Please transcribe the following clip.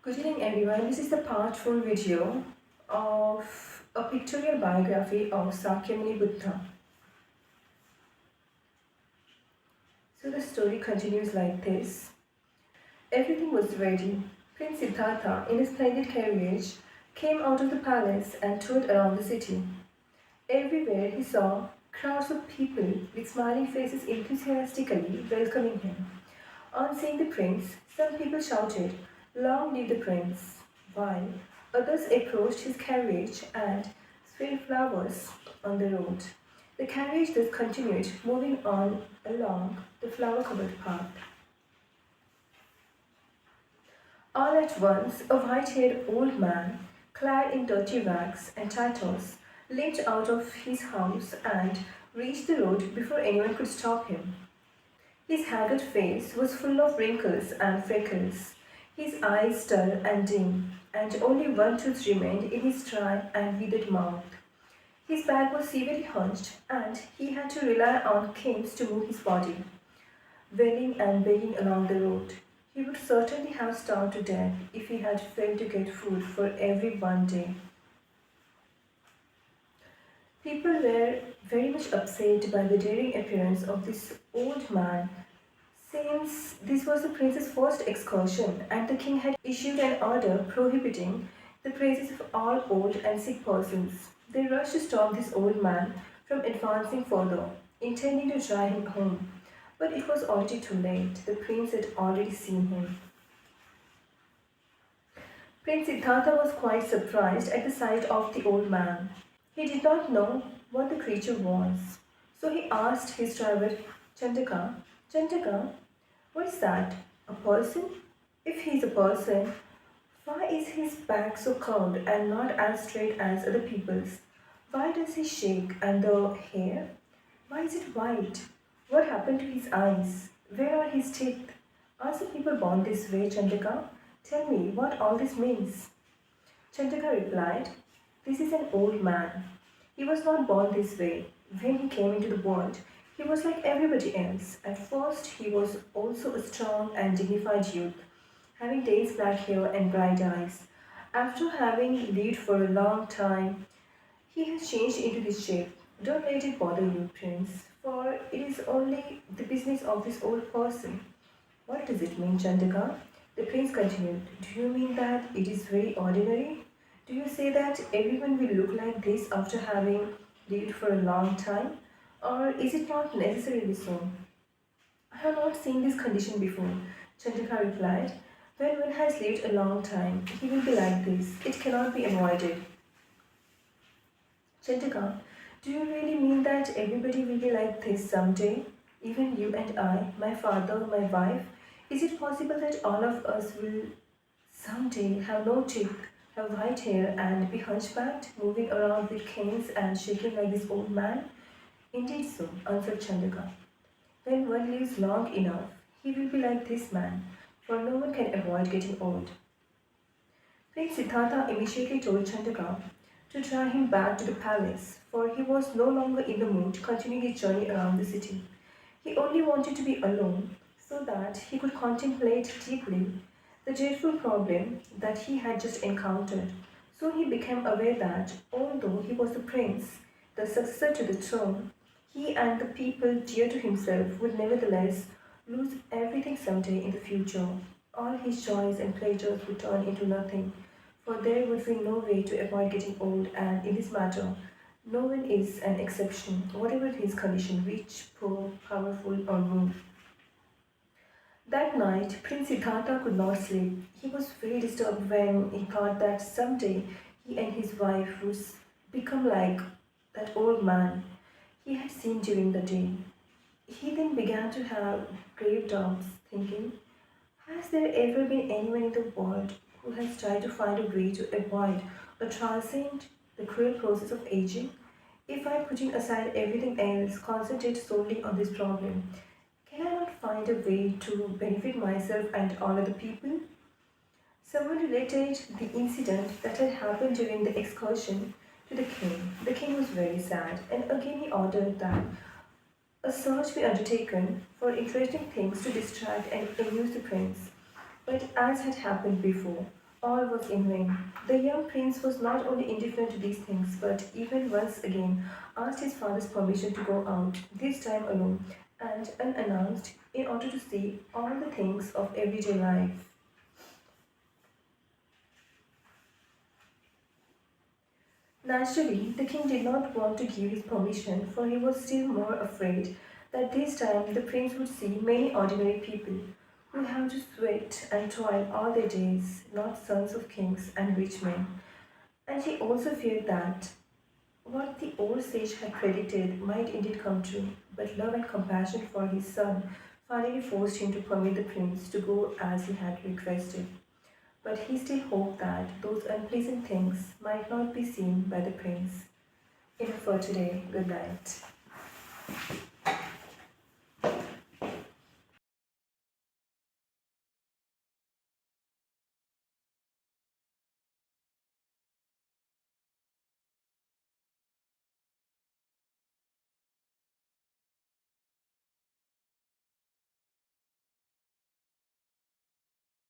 Good evening, everyone. This is the part 4 video of a pictorial biography of Sakyamuni Buddha. So the story continues like this. Everything was ready. Prince Siddhartha, in a splendid carriage, came out of the palace and toured around the city. Everywhere he saw crowds of people with smiling faces enthusiastically welcoming him. On seeing the prince, some people shouted, "Long live the prince!" while others approached his carriage and spread flowers on the road. The carriage thus continued moving on along the flower covered path. All at once, a white haired old man, clad in dirty rags and tatters, leaped out of his house and reached the road before anyone could stop him. His haggard face was full of wrinkles and freckles, his eyes dull and dim, and only one tooth remained in his dry and withered mouth. His back was severely hunched, and he had to rely on canes to move his body. Wailing and begging along the road, he would certainly have starved to death if he had failed to get food for every one day. People were very much upset by the daring appearance of this old man, since this was the prince's first excursion and the king had issued an order prohibiting the praises of all old and sick persons. They rushed to stop this old man from advancing further, intending to drive him home. But it was already too late. The prince had already seen him. Prince Siddhartha was quite surprised at the sight of the old man. He did not know what the creature was, so he asked his driver, Chandaka, Chandaka, what is that? A person? If he is a person, why is his back so curved and not as straight as other people's? Why does he shake and the hair? Why is it white? What happened to his eyes? Where are his teeth? Are some people born this way, Chandaka? Tell me what all this means. Chandaka replied, this is an old man. He was not born this way. When he came into the world, he was like everybody else. At first, he was also a strong and dignified youth, having dense black hair and bright eyes. After having lived for a long time, he has changed into his shape. Don't let it bother you, Prince, for it is only the business of this old person. What does it mean, Chandaka? The prince continued. Do you mean that it is very ordinary? Do you say that everyone will look like this after having lived for a long time? Or is it not necessarily so? I have not seen this condition before, Chandrika replied. When one has lived a long time, he will be like this. It cannot be avoided. Chandrika, do you really mean that everybody will be like this someday? Even you and I, my father, my wife? Is it possible that all of us will someday have no teeth, have white hair, and be hunchbacked, moving around with canes and shaking like this old man? Indeed so, answered Chandrika. When one lives long enough, he will be like this man, for no one can avoid getting old. Prince Siddhartha immediately told Chandrika to drive him back to the palace, for he was no longer in the mood to continue his journey around the city. He only wanted to be alone so that he could contemplate deeply the dreadful problem that he had just encountered. Soon he became aware that, although he was the prince, the successor to the throne, he and the people dear to himself would nevertheless lose everything someday in the future. All his joys and pleasures would turn into nothing, for there would be no way to avoid getting old, and in this matter, no one is an exception, whatever his condition, rich, poor, powerful, or rude. That night, Prince Siddhartha could not sleep. He was very disturbed when he thought that someday he and his wife would become like that old man he had seen during the day. He then began to have grave doubts, thinking, has there ever been anyone in the world who has tried to find a way to avoid or transcend the cruel process of aging? If I, putting aside everything else, concentrate solely on this problem, can I not find a way to benefit myself and all other people? Someone related the incident that had happened during the excursion to the king. The king was very sad, and again he ordered that a search be undertaken for interesting things to distract and amuse the prince. But as had happened before, All was in vain. The young prince was not only indifferent to these things, but even once again asked his father's permission to go out, this time alone and unannounced, in order to see all the things of everyday life. Naturally, the king did not want to give his permission, for he was still more afraid that this time the prince would see many ordinary people who have to sweat and toil all their days, not sons of kings and rich men. And he also feared that what the old sage had predicted might indeed come true, but love and compassion for his son finally forced him to permit the prince to go as he had requested. But he still hoped that those unpleasant things might not be seen by the prince. Enough for today. Good night.